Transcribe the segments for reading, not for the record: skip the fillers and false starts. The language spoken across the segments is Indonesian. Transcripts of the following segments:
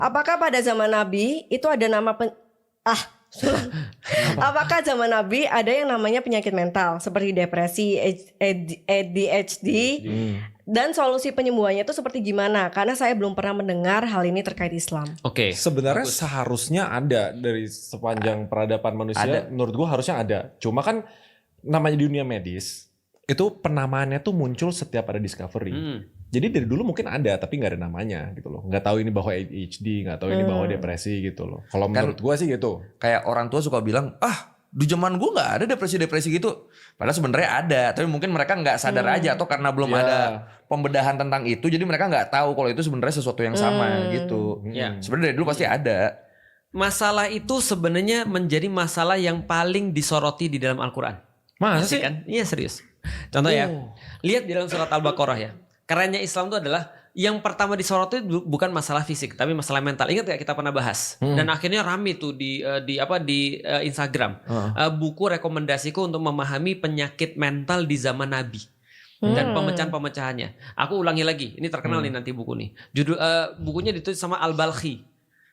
Apakah pada zaman Nabi itu ada nama apakah zaman Nabi ada yang namanya penyakit mental seperti depresi, ADHD, dan solusi penyembuhannya itu seperti gimana? Karena saya belum pernah mendengar hal ini terkait Islam. Oke. Sebenarnya seharusnya ada dari sepanjang peradaban manusia. Menurut gua harusnya ada. Cuma kan namanya di dunia medis itu penamaannya tuh muncul setiap ada discovery. Jadi dari dulu mungkin ada tapi nggak ada namanya gitu loh. Nggak tahu ini bahwa ADHD, nggak tahu ini bahwa depresi gitu loh. Kalau menurut gua sih gitu. Kayak orang tua suka bilang, di zaman gue nggak ada depresi-depresi gitu. Padahal sebenarnya ada, tapi mungkin mereka nggak sadar aja atau karena belum ada pembedahan tentang itu, jadi mereka nggak tahu kalau itu sebenarnya sesuatu yang sama gitu. Sebenarnya dari dulu pasti ada. Masalah itu sebenarnya menjadi masalah yang paling disoroti di dalam Al-Quran. Masa sih? Kan? Iya serius. Contoh ya, lihat di dalam surat Al-Baqarah ya. Kerennya Islam itu adalah yang pertama disoroti bukan masalah fisik, tapi masalah mental. Ingat gak kita pernah bahas? Dan akhirnya rame tuh di Instagram. Buku rekomendasiku untuk memahami penyakit mental di zaman Nabi. Dan pemecahan-pemecahannya. Aku ulangi lagi, ini terkenal nih nanti buku nih. Judul bukunya ditulis sama Al-Balkhi.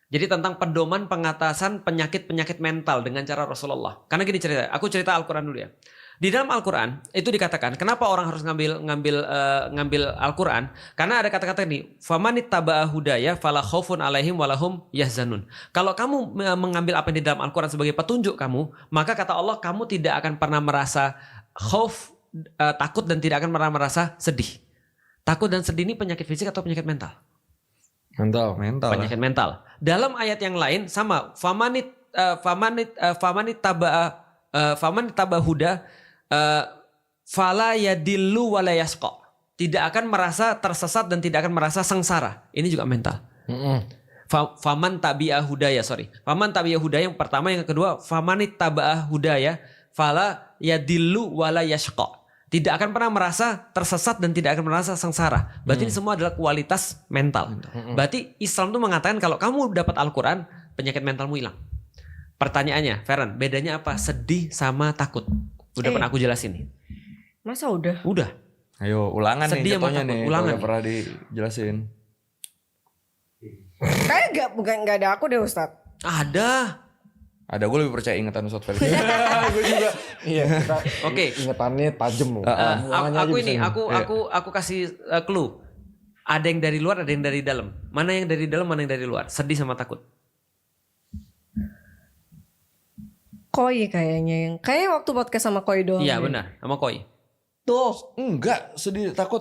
Jadi tentang pedoman pengatasan penyakit-penyakit mental dengan cara Rasulullah. Karena gini cerita, aku cerita Al-Quran dulu ya. Di dalam Al-Quran itu dikatakan kenapa orang harus ngambil Al-Quran, karena ada kata-kata ini, famanit taba'a hudaya fala khaufun alaihim walahum yahzanun. Kalau kamu mengambil apa yang di dalam Al-Quran sebagai petunjuk kamu, maka kata Allah kamu tidak akan pernah merasa khauf, takut, dan tidak akan pernah merasa sedih. Takut dan sedih ini penyakit fisik atau penyakit mental? Mental. Penyakit mental. Dalam ayat yang lain sama, famanit taba'a huda fala yadillu wala yasqa. Tidak akan merasa tersesat dan tidak akan merasa sengsara. Ini juga mental. Faman tabi'a hudaya, Faman tabi'a hudaya yang pertama, yang kedua famanit taba'a hudaya fala yadillu wala yasqa. Tidak akan pernah merasa tersesat dan tidak akan merasa sengsara. Berarti ini semua adalah kualitas mental. Berarti Islam itu mengatakan kalau kamu dapat Al-Quran, penyakit mentalmu hilang. Pertanyaannya, Feren, bedanya apa sedih sama takut? Udah pernah aku jelasin nih. Masa udah? Udah. Ayo ulangan Sedih nih jatuhnya nih. ulangan Kalau pernah dijelasin. Kayak nggak ada aku deh Ustadz. Ada. Ada, gue lebih percaya ingatan Ustadz Felix. Gue juga. Iya. Oke. Ingatannya tajem loh. Aku kasih clue. Ada yang dari luar, ada yang dari dalam. Mana yang dari dalam, mana yang dari luar? Sedih sama takut. Koi kayaknya waktu podcast sama Koi doang. Iya benar, sama Koi. Tuh. Enggak, sedih takut.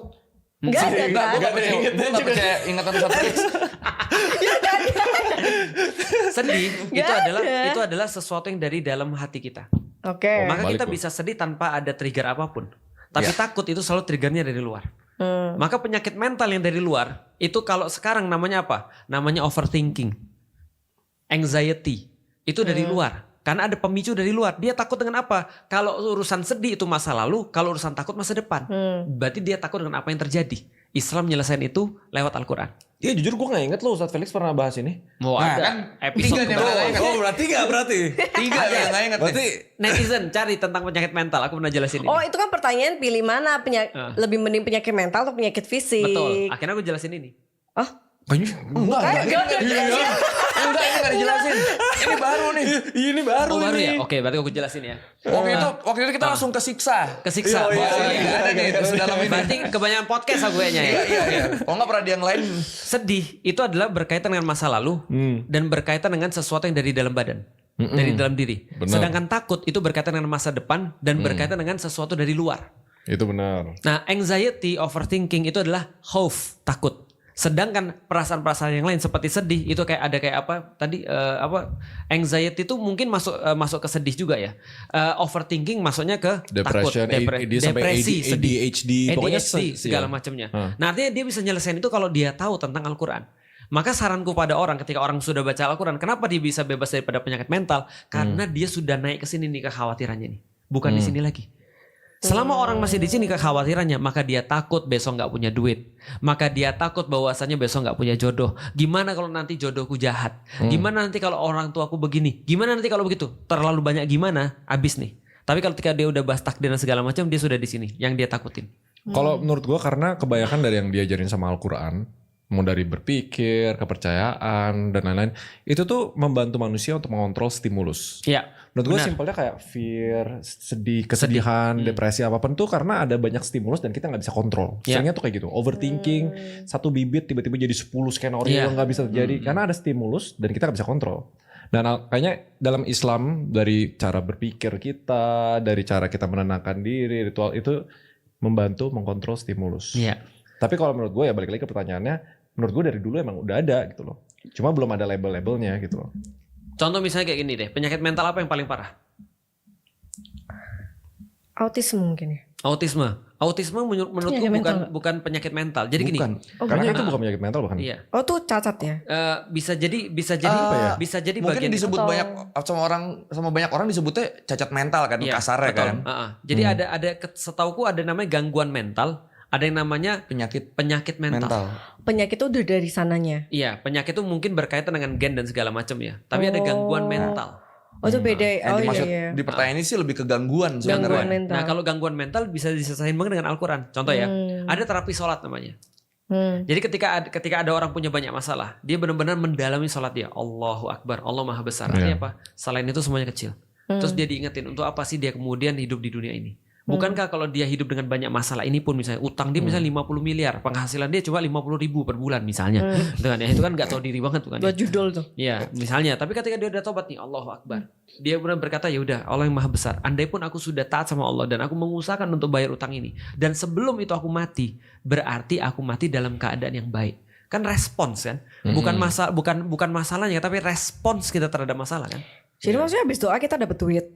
Enggak ada kan? Gue gak percaya ingatan Ustadz Felix. Sedih itu adalah sesuatu yang dari dalam hati kita. Oke. Maka kita bisa sedih tanpa ada trigger apapun. Tapi takut itu selalu triggernya dari luar. Maka penyakit mental yang dari luar itu kalau sekarang namanya apa? Namanya overthinking, anxiety. Itu dari luar. Karena ada pemicu dari luar. Dia takut dengan apa? Kalau urusan sedih itu masa lalu, kalau urusan takut masa depan. Berarti dia takut dengan apa yang terjadi. Islam nyelesain itu lewat Al-Quran. Iya jujur gue gak inget loh Ustadz Felix pernah bahas ini. Mau ada kan episode berarti tiga yang gak inget. Berarti netizen cari tentang penyakit mental. Aku pernah jelasin ini. Oh itu kan pertanyaan pilih mana lebih mending penyakit mental atau penyakit fisik. Betul. Akhirnya aku jelasin ini. Enggak, ini gak dijelasin. Ini baru nih. Ini baru Oh baru ini. ya? Oke berarti aku jelasin ya. Waktu itu kita langsung kesiksa. Kesiksa. Iya, ada nih terus dalam ini. Berarti kebanyakan podcast aku kayaknya ya. Iya. Kalau nggak pernah di yang lain. Sedih itu adalah berkaitan dengan masa lalu dan berkaitan dengan sesuatu yang dari dalam badan. Dari dalam diri. Benar. Sedangkan takut itu berkaitan dengan masa depan dan berkaitan dengan sesuatu dari luar. Itu benar. Nah, anxiety, overthinking itu adalah khauf, takut. Sedangkan perasaan-perasaan yang lain seperti sedih itu kayak ada kayak apa tadi anxiety itu mungkin masuk ke sedih juga ya. Overthinking masuknya ke Depression, takut, depresi, sedih, ADHD, pokoknya segala macamnya. Nah, artinya dia bisa nyelesain itu kalau dia tahu tentang Al-Quran. Maka saranku pada orang ketika orang sudah baca Al-Quran, kenapa dia bisa bebas daripada penyakit mental? Karena dia sudah naik ke sini nih kekhawatirannya nih. Bukan di sini lagi. Selama orang masih di sini kekhawatirannya, maka dia takut besok nggak punya duit, maka dia takut bahwasanya besok nggak punya jodoh. Gimana kalau nanti jodohku jahat? Gimana nanti kalau orang tuaku begini? Gimana nanti kalau begitu? Terlalu banyak gimana? Abis nih. Tapi kalau ketika dia udah bahas takdir dan segala macam, dia sudah di sini. Yang dia takutin. Kalau menurut gue karena kebanyakan dari yang diajarin sama Al-Quran Mau dari berpikir, kepercayaan, dan lain-lain. Itu tuh membantu manusia untuk mengontrol stimulus. Iya. Menurut gue Benar. simpelnya kayak fear, sedih, kesedihan, depresi apapun tuh karena ada banyak stimulus dan kita nggak bisa kontrol. Iya. Seringnya tuh kayak gitu, overthinking, satu bibit tiba-tiba jadi 10 skenario Iya. yang nggak bisa terjadi karena ada stimulus dan kita nggak bisa kontrol. Dan kayaknya dalam Islam dari cara berpikir kita, dari cara kita menenangkan diri, ritual itu membantu mengkontrol stimulus. Iya. Tapi kalau menurut gue ya balik lagi ke pertanyaannya, menurut gue dari dulu emang udah ada gitu loh. Cuma belum ada label-labelnya gitu loh. Contoh misalnya kayak gini deh, penyakit mental apa yang paling parah? Autisme mungkin ya. Autisme menurutku Penyakit mental. bukan penyakit mental. Jadi gini. Bukan. Karena itu bukan penyakit mental bukan? Iya. Oh tuh cacat ya. Bisa jadi bisa jadi Mungkin bagian disebut Atau- sama banyak orang disebutnya cacat mental kan, Iya, kasarnya betul. kan. Jadi ada setauku ada namanya gangguan mental, ada yang namanya penyakit mental. Penyakit itu udah dari sananya. Iya, penyakit itu mungkin berkaitan dengan gen dan segala macam ya. Tapi ada gangguan mental. Oh itu beda. Yang Oh dimaksud iya. di pertanyaan ini sih lebih ke gangguan Gangguan sebenarnya. mental. Nah, kalau gangguan mental bisa diselesain banget dengan Al-Qur'an. Contoh ya, ada terapi sholat namanya. Jadi ketika ada orang punya banyak masalah, dia benar-benar mendalami sholat dia. Allahu Akbar, Allah Maha Besar. Artinya apa? Selain itu semuanya kecil. Terus dia diingetin untuk apa sih dia kemudian hidup di dunia ini. Bukankah kalau dia hidup dengan banyak masalah ini pun misalnya utang dia misalnya 50 miliar, penghasilan dia cuma 50.000 per bulan misalnya. Itu kan ya, itu kan gak tahu diri banget tuh kan. Buat judul tuh. Iya, misalnya. Tapi ketika dia udah tobat nih, Allahu Akbar. Dia benar berkata, ya udah, Allah yang Maha Besar. Andai pun aku sudah taat sama Allah dan aku mengusahakan untuk bayar utang ini, dan sebelum itu aku mati, berarti aku mati dalam keadaan yang baik. Kan respons kan, bukan masalahnya, tapi respons kita terhadap masalah kan. Jadi maksudnya habis doa kita dapat duit.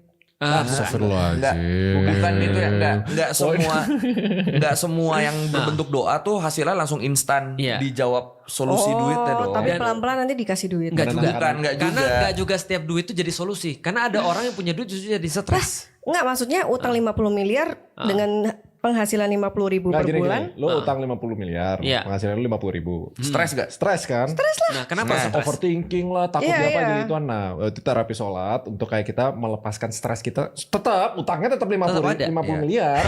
Astagfirullahaladzim. Bukan itu ya, enggak semua yang berbentuk doa tuh hasilnya langsung instan Iya. dijawab solusi duitnya dong. Tapi pelan-pelan nanti dikasih duit. Enggak juga. Enggak Karena juga. enggak juga setiap duit itu jadi solusi. Karena ada orang yang punya duit justru jadi stres. Enggak, maksudnya utang 50 miliar dengan penghasilan 50.000 per bulan. Lo utang 50 miliar, Iya. penghasilan lo 50.000. Stres gak? Stres kan? Nah, kenapa stres? Overthinking lah, takut Iya, dia apa iya. jadi ituan. Nah, itu terapi sholat untuk kayak kita melepaskan stres kita. Tetap utangnya tetap 50 ada. 50 Iya. miliar.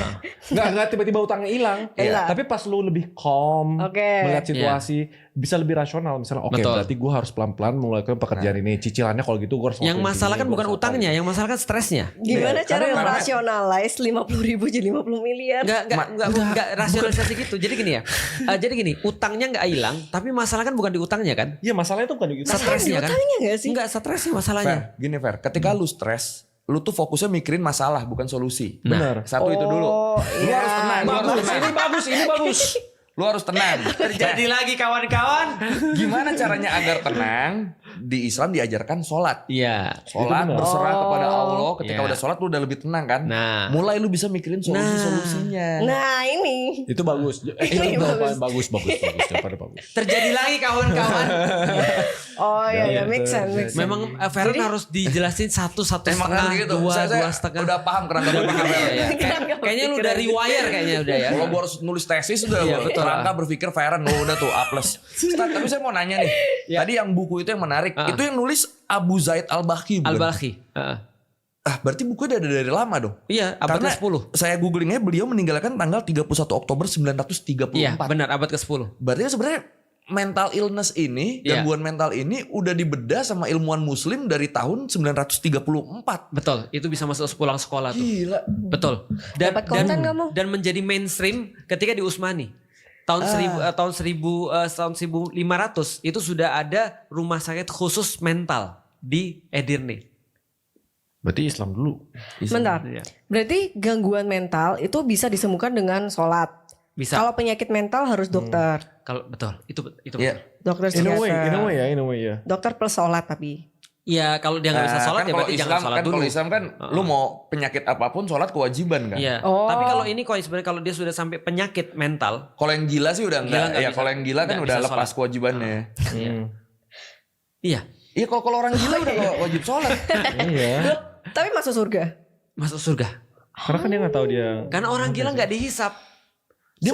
Enggak tiba-tiba utangnya hilang. Iya. Tapi pas lu lebih calm, Oke. melihat situasi, bisa lebih rasional. Misalnya, oke, Betul. berarti gue harus pelan-pelan melakukan pekerjaan ini. Cicilannya kalau gitu gue harus Yang ngelakuin masalah gini, kan gua bukan harus utangnya, yang masalah kan stresnya. Gimana Iya, cara karena- merasionalize 50.000 jadi 50 miliar? Enggak rasionalisasi gitu. Jadi gini ya. Jadi gini, utangnya enggak hilang, tapi masalah kan bukan di utangnya kan? Iya, masalahnya tuh bukan di gitu. Stresnya kan? Utangnya nggak sih? Enggak stresnya masalahnya. Gini Fer, ketika lu stres, lu tuh fokusnya mikirin masalah bukan solusi. Benar. Satu itu dulu. Lu iya. harus tenang, lu harus tenang. Ini bagus. Lu harus tenang. Terjadi lagi kawan-kawan. Gimana caranya agar tenang? Di Islam diajarkan sholat. Iya. Sholat benar. berserah kepada Allah. Ketika Iya. udah sholat lu udah lebih tenang kan. Nah. Mulai lu bisa mikirin solusi-solusinya. Nah ini. Itu bagus. Ini Bagus. Daripada bagus. Terjadi lagi kawan-kawan. Oh iya, make sense, make sense. Memang Feren harus dijelasin satu Emang setengah, kan gitu. dua Saya setengah. udah paham kerangka berpikir Fer. Iya. Kayaknya lu dari wire kayaknya udah ya. Kalau gue harus nulis tesis udah Iya, betul. kerangka berpikir Feren udah tuh A+. Tapi saya mau nanya nih. Tadi yang buku itu yang menarik. Itu yang nulis Abu Zaid Al-Baqi bukan? Al-Balkhi. Berarti bukunya udah dari lama dong. Iya, abad Karena ke-10. saya googlingnya beliau meninggalkan tanggal 31 Oktober 1934. Iya, benar abad ke-10. Berarti kan sebenarnya mental illness ini, Iya. gangguan mental ini udah dibedah sama ilmuwan muslim dari tahun 934. Betul, itu bisa masuk pulang sekolah tuh. Gila. Betul. Dapat konten kamu? Dan menjadi mainstream ketika di Utsmani. Tahun 1500 itu sudah ada rumah sakit khusus mental di Edirne. Berarti Islam dulu. Bentar. Iya. Berarti gangguan mental itu bisa disembuhkan dengan sholat. Bisa. Kalau penyakit mental harus dokter. Kalau betul, itu Iya. Dokter In a psikiater. way ya. Dokter plus sholat tapi. Iya, kalau dia nggak bisa sholat Kan ya kalau berarti Islam jangan sholat kan dulu. kalau Islam kan lu mau penyakit apapun sholat kewajiban kan. Iya. Oh. Tapi kalau ini kok sebenarnya kalau dia sudah sampai penyakit mental, Kalau yang gila sih udah Gila enggak. nggak Ya bisa. kalau yang gila kan Nggak udah bisa lepas sholat. kewajibannya. iya, Iya kalau orang gila udah nggak wajib sholat. Iya. Tapi masuk surga. masuk surga. Karena kan dia nggak tahu dia. Karena orang gila nggak dihisap. Dia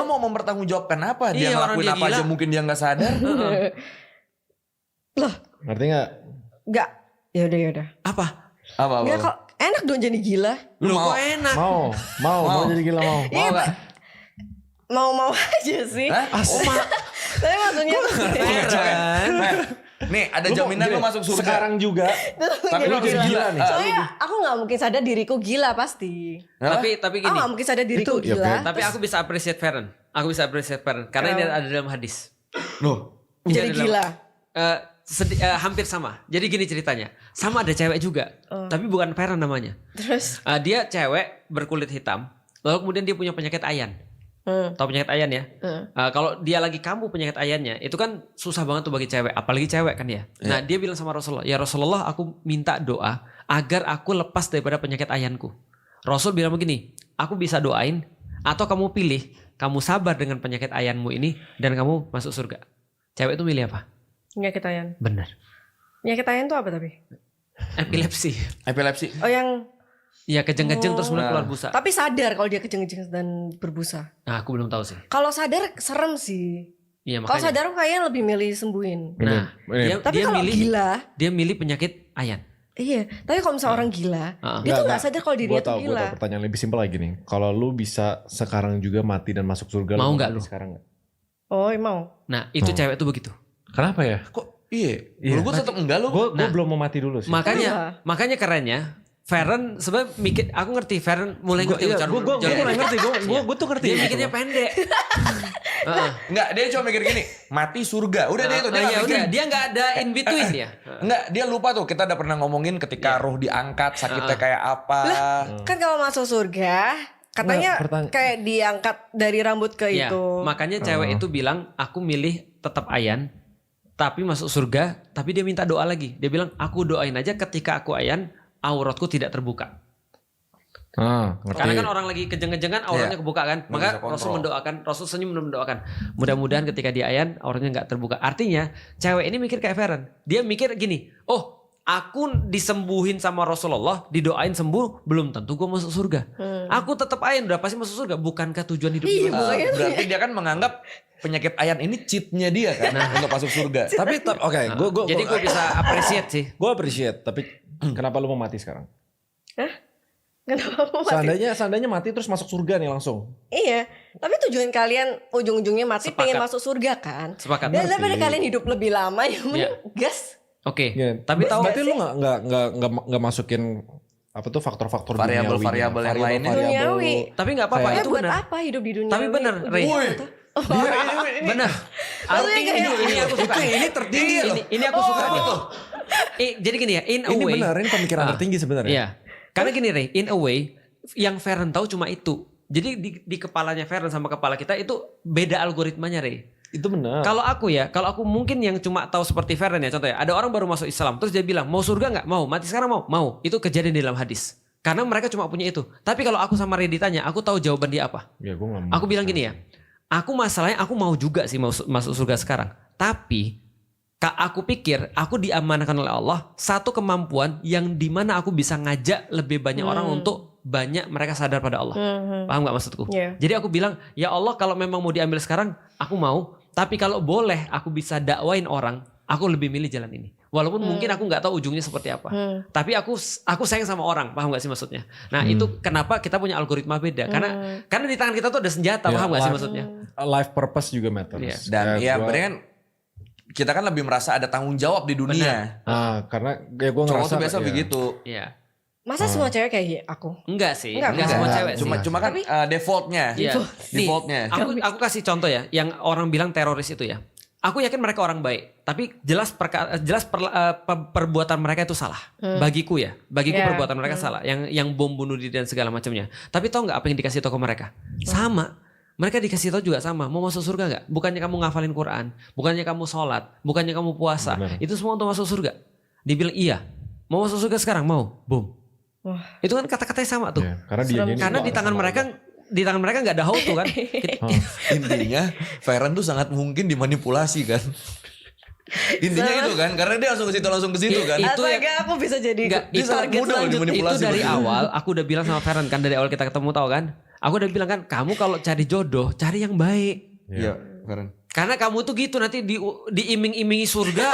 mau mempertanggungjawabkan apa? Dia Iya, orang ngelakuin dia apa gila. aja mungkin dia nggak sadar. Ngerti nggak? Enggak. Yaudah. Apa? Apa? Enggak kok enak dong jadi gila. Lu mau? kok enak? Mau jadi gila mau. Mau nggak? Mau-mau aja sih. Hah? Oh, Tapi maksudnya tuh Mer, nih ada jaminan lu masuk surga. Sekarang juga. Tapi lu jadi gila nih. Soalnya aku gak mungkin sadar diriku gila pasti. Tapi Aku gini. gak mungkin sadar diriku Itu, ya, gila. Ben. Tapi aku bisa appreciate Feren. Aku bisa appreciate Feren karena ini ada dalam hadis. Loh, Jadi Ini gila. Hampir sama. Jadi gini ceritanya. Sama ada cewek juga, tapi bukan Feren namanya. Terus Dia cewek berkulit hitam. Lalu kemudian dia punya penyakit ayan. Tahu penyakit ayan ya? Kalau dia lagi kambuh penyakit ayannya, itu kan susah banget tuh bagi cewek, apalagi cewek kan ya. Nah dia bilang sama Rasulullah, ya Rasulullah aku minta doa agar aku lepas daripada penyakit ayanku. Rasul bilang begini, aku bisa doain atau kamu pilih, kamu sabar dengan penyakit ayanmu ini dan kamu masuk surga. Cewek itu milih apa? penyakit ayan. Benar. Penyakit ayan tuh apa tapi? Epilepsi. epilepsi. Oh yang Ya kejeng-kejeng terus kemudian keluar busa. tapi sadar kalau dia kejeng-kejeng dan berbusa. Nah aku belum tahu sih. Kalau sadar serem sih. Iya Kalau makanya. sadar aku kayaknya lebih milih sembuhin. Nah Ini. Tapi kalau gila, dia milih penyakit ayan. iya. Tapi kalau misalnya orang gila, dia tuh nggak sadar kalau dirinya Gue tuh tau gila. pertanyaan lebih simpel lagi nih. Kalau lu bisa sekarang juga mati dan masuk surga, Mau lu nggak mati lu? sekarang nggak? Oh, mau. Nah itu cewek tuh begitu. Kenapa ya? Kok iya? Iya. Lu gue tetep enggak lu. Gue belum mau mati dulu sih. Makanya kerennya Feren sebenarnya mikir, aku ngerti Feren mulai ngerti Gue cara mulai ngerti. Gue tuh ngerti. dia mikirnya pendek. Enggak, dia cuma mikir gini, mati surga. Udah dia itu dia nggak Ya mikir. udah, dia nggak ada in between ya. Enggak, dia lupa tuh kita udah pernah ngomongin ketika ruh diangkat sakitnya kayak apa. Kan kalau masuk surga, katanya kayak diangkat dari rambut ke Ya, itu. makanya cewek itu bilang aku milih tetap ayan tapi masuk surga, tapi dia minta doa lagi. Dia bilang aku doain aja ketika aku ayan auratku tidak terbuka. Ngerti. Karena kan orang lagi kejeng-kejengan auratnya kebuka kan. Nggak Maka bisa kontrol. Rasul mendoakan, Rasul senyum mendoakan. Mudah-mudahan ketika dia ayan auratnya nggak terbuka. Artinya cewek ini mikir kayak Feren. Dia mikir gini, oh aku disembuhin sama Rasulullah, didoain sembuh, belum tentu gue masuk surga. Aku tetap ayan udah pasti masuk surga. Bukankah tujuan hidup Iya, gue? Berarti dia kan menganggap penyakit ayan ini cheatnya dia kan untuk masuk surga. Tapi oke, Jadi gue bisa appreciate sih. gue appreciate. Tapi kenapa lu mau mati sekarang? Kenapa mau mati? Seandainya mati terus masuk surga nih langsung. Iya, tapi tujuan kalian ujung-ujungnya mati Sepakat. pengen masuk surga kan? Sepakat. Dan daripada kalian hidup lebih lama ya mending gas. Oke. Ya, Tapi tahu berarti lu nggak masukin apa tuh faktor-faktor Variabel-variabel yang lainnya. Duniawi. Tapi nggak apa-apa Ya itu buat benar. apa hidup di dunia? Tapi benar, Rey. Benar. Maksudnya Ini aku suka. Ini tertinggi loh. Ini aku suka gitu. Jadi gini ya, in a Ini way. benar, ini pemikiran tertinggi sebenarnya. Iya. Karena gini Rey, in a way yang Feren tahu cuma itu. Jadi di kepalanya Feren sama kepala kita itu beda algoritmanya Rey. Itu benar. Kalau aku mungkin yang cuma tahu seperti Feren ya contohnya. Ada orang baru masuk Islam terus dia bilang mau surga nggak? Mau. Mati sekarang mau? Mau. Itu kejadian di dalam hadis. Karena mereka cuma punya itu. Tapi kalau aku sama Rey ditanya, aku tahu jawaban dia apa. Ya, gua nggak mau. Aku bilang gini ya. Aku masalahnya aku mau juga sih masuk surga sekarang. Tapi aku pikir aku diamanahkan oleh Allah satu kemampuan yang dimana aku bisa ngajak lebih banyak orang untuk banyak mereka sadar pada Allah. Paham gak maksudku? Yeah. Jadi aku bilang ya Allah kalau memang mau diambil sekarang aku mau. Tapi kalau boleh aku bisa dakwain orang, aku lebih milih jalan ini. Walaupun mungkin aku nggak tahu ujungnya seperti apa. Tapi aku sayang sama orang, paham gak sih maksudnya? Nah itu kenapa kita punya algoritma beda. Karena di tangan kita tuh ada senjata, Ya, paham gak sih maksudnya? Life purpose juga matters. Iya. Dan ya gua- berarti kan kita kan lebih merasa ada tanggung jawab di dunia. karena ya gue Cowok ngerasa tuh biasa ya. begitu. Iya. Masa semua cewek kayak aku? Enggak sih, Enggak, enggak semua enggak. cewek sih. Cuma kan defaultnya. Iya. Nih, Defaultnya. Aku kasih contoh ya, yang orang bilang teroris itu ya. Aku yakin mereka orang baik, tapi jelas perbuatan mereka itu salah. Bagiku ya, Yeah. perbuatan mereka salah. Yang bom bunuh diri dan segala macamnya. Tapi tahu nggak apa yang dikasih tahu ke mereka? Sama. Mereka dikasih tahu juga sama. Mau masuk surga nggak? Bukannya kamu ngafalin Quran, bukannya kamu sholat, bukannya kamu puasa. Benar. Itu semua untuk masuk surga. Dibilang iya. Mau masuk surga sekarang? Mau. Boom. Wah. Itu kan kata-katanya sama tuh. Ya, karena dia Karena di tangan mereka nggak ada hoax tuh kan. Intinya Feren tuh sangat mungkin dimanipulasi kan. Intinya itu kan, karena dia langsung ke situ kan. Itu Atau ya- enggak aku bisa jadi Enggak, Dia itu sangat mudah loh itu dimanipulasi dari begitu. awal aku udah bilang sama Feren kan dari awal kita ketemu tahu kan. Aku udah bilang kan kamu kalau cari jodoh cari yang baik. Iya, Feren. Karena kamu tuh gitu nanti diiming-imingi surga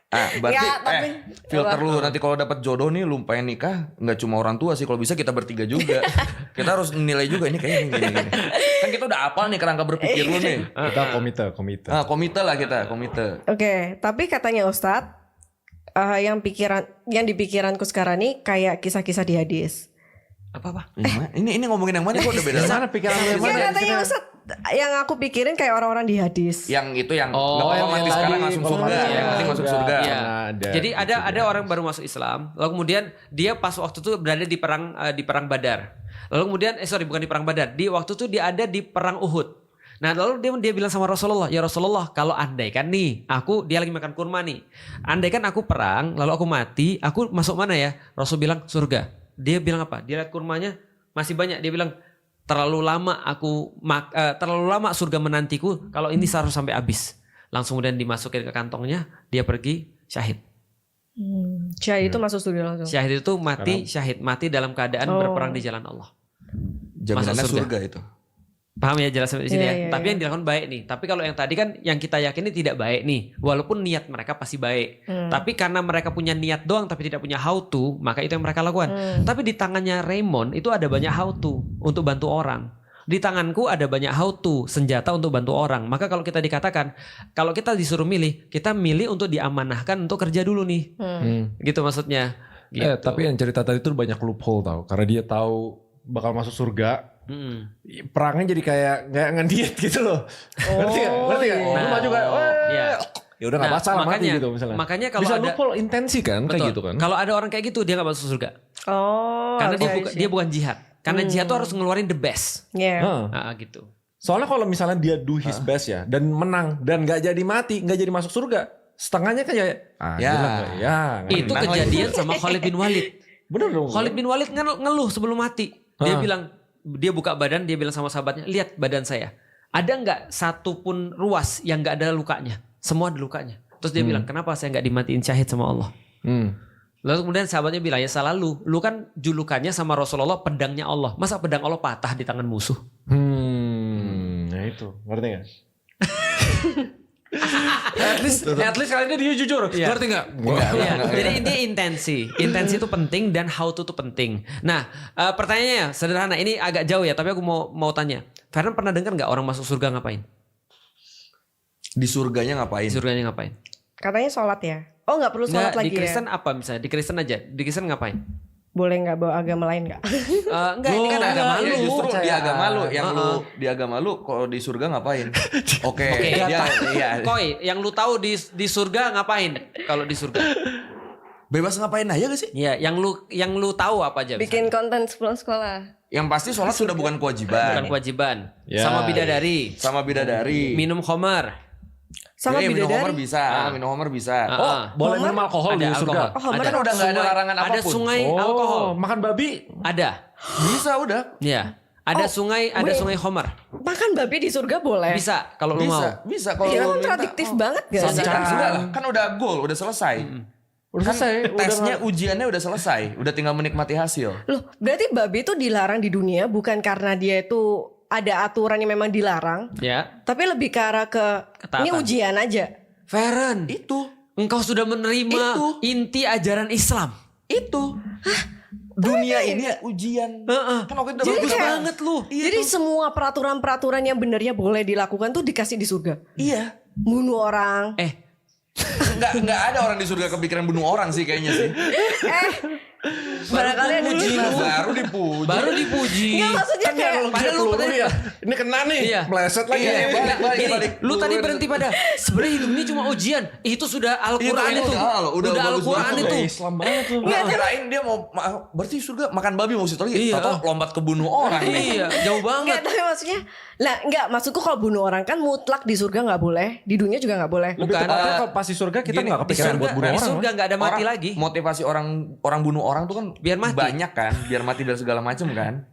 Berarti Ya, tapi- filter lu nanti kalau dapat jodoh nih lu pengen nikah nggak cuma orang tua sih, kalau bisa kita bertiga juga. Kita harus nilai juga ini kayaknya gini. Kan kita udah apal nih kerangka berpikir lu nih. Kita komite. Komite lah kita, komite. Oke, tapi katanya Ustadz, yang di pikiranku sekarang nih kayak kisah-kisah di hadis. Apa? Ini ngomongin yang mana kok udah beda? Mana pikiran lu yang Kan mana? katanya Ustadz, yang aku pikirin kayak orang-orang di hadis. Yang itu yang Oh, nggak apa-apa yang mati tadi, sekarang langsung kalau surga, mati yang penting masuk surga. Iya. Ada. Jadi ada orang baru masuk Islam, lalu kemudian dia pas waktu itu berada di perang Badar. Lalu kemudian bukan di perang Badar, di waktu itu dia ada di perang Uhud. Nah, lalu dia bilang sama Rasulullah, "Ya Rasulullah, kalau andaikan nih, dia lagi makan kurma nih. Andaikan aku perang, lalu aku mati, aku masuk mana ya?" Rasul bilang, "Surga." Dia bilang apa? Dia lihat kurmanya masih banyak, dia bilang, terlalu lama surga menantiku kalau ini harus sampai habis. Langsung kemudian dimasukin ke kantongnya, dia pergi syahid. Syahid itu masuk surga langsung. Syahid itu mati dalam keadaan berperang di jalan Allah. Jaminannya Masuk surga. surga itu. Paham ya jelas di sini Iya, ya. iya, Tapi iya. yang dilakukan baik nih. Tapi kalau yang tadi kan yang kita yakini tidak baik nih. Walaupun niat mereka pasti baik. Tapi karena mereka punya niat doang tapi tidak punya how to, maka itu yang mereka lakukan. Tapi di tangannya Raymond itu ada banyak how to untuk bantu orang. Di tanganku ada banyak how to, senjata untuk bantu orang. Maka kalau kita dikatakan, kalau kita disuruh milih, kita milih untuk diamanahkan untuk kerja dulu nih. Gitu maksudnya. Gitu. Tapi yang cerita tadi tuh banyak loophole tau. Karena dia tahu bakal masuk surga. Perangnya jadi kayak ngediet gitu loh. Ngerti gak? Lu maju kayak, Iya. ya udah gak masalah mati gitu misalnya. Makanya kalau bisa ada loophole intensi kan kayak betul. gitu kan. Kalau ada orang kayak gitu dia gak masuk surga. Karena oke, dia bukan jihad. Karena jihad tuh harus ngeluarin the best. Iya. Gitu. Soalnya kalau misalnya dia do his best ya dan menang dan gak jadi mati, gak jadi masuk surga, setengahnya kayak Itu menang kejadian sama Khalid bin Walid. bener dong. Khalid bin Walid ngeluh sebelum mati. Dia bilang, dia buka badan, dia bilang sama sahabatnya, "Lihat badan saya. Ada nggak satu pun ruas yang nggak ada lukanya? Semua ada lukanya." Terus dia bilang, "Kenapa saya nggak dimatiin syahid sama Allah?" Lalu kemudian sahabatnya bilang, "Ya salah lu. Lu kan julukannya sama Rasulullah pedangnya Allah. Masa pedang Allah patah di tangan musuh?" Nah itu, ngerti gak? At least kali ini dia jujur. Ngerti nggak? Iya. Jadi intinya intensi itu penting dan how to itu penting. Nah, pertanyaannya sederhana. Ini agak jauh ya, tapi aku mau tanya. Feren pernah dengar nggak orang masuk surga ngapain? Di surganya ngapain? Di surganya ngapain? Katanya sholat ya. Oh nggak perlu sholat Nggak, lagi di Kristen ya? apa misalnya? Di Kristen aja. Di Kristen ngapain? Boleh nggak bawa agama lain nggak? Enggak, ini kan agama Iya, lu. justru di agama lu yang Heeh. di agama lu kalau di surga ngapain? Oke, Oke, iya. Koi, yang lu tahu di surga ngapain? Kalau di surga? Bebas ngapain aja gak sih? Iya, yang lu tahu apa aja? Bikin misalnya? konten sebelum sekolah. Yang pasti sholat sudah bukan kewajiban. Bukan kewajiban. Ya. Sama bidadari. Sama bidadari. Minum khamar. Sama minum homer bidadari. bisa, minum homer bisa. Boleh minum alkohol Ada di surga. alkohol. Oh, homer Kan udah nggak ada larangan Ada apapun. sungai alkohol. Makan babi. Ada. Bisa udah. Iya. Ada sungai homer. Makan babi di surga boleh. Bisa kalau lu mau. Bisa kalau Iya lu kan minta. kontradiktif banget gak Bisa, sih? kan udah goal, udah selesai. Udah Kan selesai. tesnya, ujiannya udah selesai. Udah tinggal menikmati hasil. Loh, berarti babi itu dilarang di dunia bukan karena dia itu ada aturan yang memang dilarang, Ya. tapi lebih ke arah Ketaatan. ini ujian aja. Feren, Itu. engkau sudah menerima Itu. inti ajaran Islam. Itu. Dunia ini ya ujian. Kan waktu itu udah Jadi bagus kayak- banget lu. Jadi semua peraturan-peraturan yang benernya boleh dilakukan tuh dikasih di surga. Iya. Bunuh orang. Nggak ada orang di surga kepikiran bunuh orang sih kayaknya sih. Barangkali ada puji di lu. Baru dipuji. Baru dipuji. Nggak, maksudnya kayak padahal lu peluru ya. Ini kena nih. Iya. Meleset lagi. Iya, balik. Gini, lu tadi berhenti pada sebenarnya hidup ini cuma ujian. Itu sudah Al-Qur'an Itu itu. udah bagus Al-Qur'an banget. itu. Islam banget lu. Nggak kirain dia mau berarti surga makan babi mau situ lagi. Iya. Atau lompat ke bunuh orang. Iya, jauh banget. Enggak, tapi maksudnya enggak, maksudku kalau bunuh orang kan mutlak di surga nggak boleh, di dunia juga nggak boleh. Lebih Bukan. tepatnya kalau pas di surga kita Gini, nggak kepikiran buat bunuh di orang. surga nggak ada mati Orang- lagi. Motivasi orang bunuh orang tuh kan Biar mati. banyak kan, biar mati dan segala macem kan.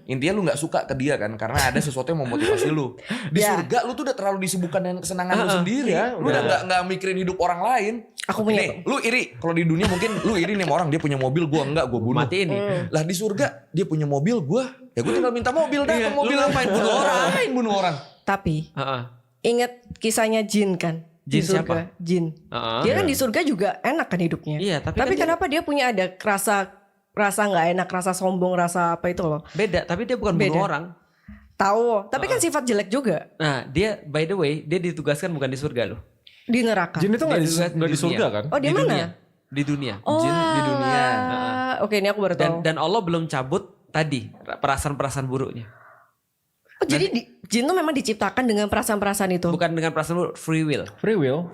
Intinya lu nggak suka ke dia kan, karena ada sesuatu yang memotivasi lu. Di Ya. surga lu tuh udah terlalu disibukkan dengan kesenangan lu sendiri. Ya, Lu udah nggak mikirin hidup orang lain. Aku punya Nih, lu iri. Kalau di dunia mungkin lu iri nih sama orang, dia punya mobil, gua enggak, gua bunuh. Matiin nih. Lah di surga dia punya mobil, gua tinggal minta mobil dah, Iya, ke mobil lu ngapain bunuh orang? Ngapain bunuh orang? Tapi Heeh. ingat kisahnya jin kan? di Jin siapa? surga? Jin. Dia kan di surga juga enak kan hidupnya. Iya, tapi kan kenapa dia punya ada rasa nggak enak, rasa sombong, rasa apa itu loh? Beda, tapi dia bukan bunuh orang. Tahu, tapi kan sifat jelek juga Nah, dia by the way, dia ditugaskan bukan di surga loh. di neraka. Jin itu nggak di dunia. surga kan? Oh, di mana? dunia. Di dunia. Oh, Jin di dunia. Oke, ini aku baru tahu. Dan Allah belum cabut tadi perasaan-perasaan buruknya. Oh, jadi jin tuh memang diciptakan dengan perasaan-perasaan itu. Bukan dengan perasaan buruk, free will. Free will.